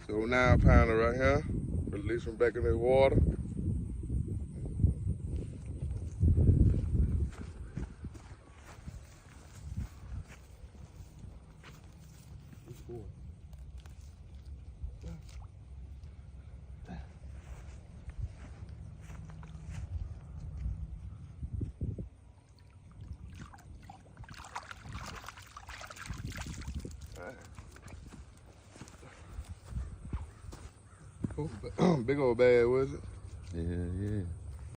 So 9-pounder right here. Release them back in the water. Big old bag, was it? Yeah, yeah.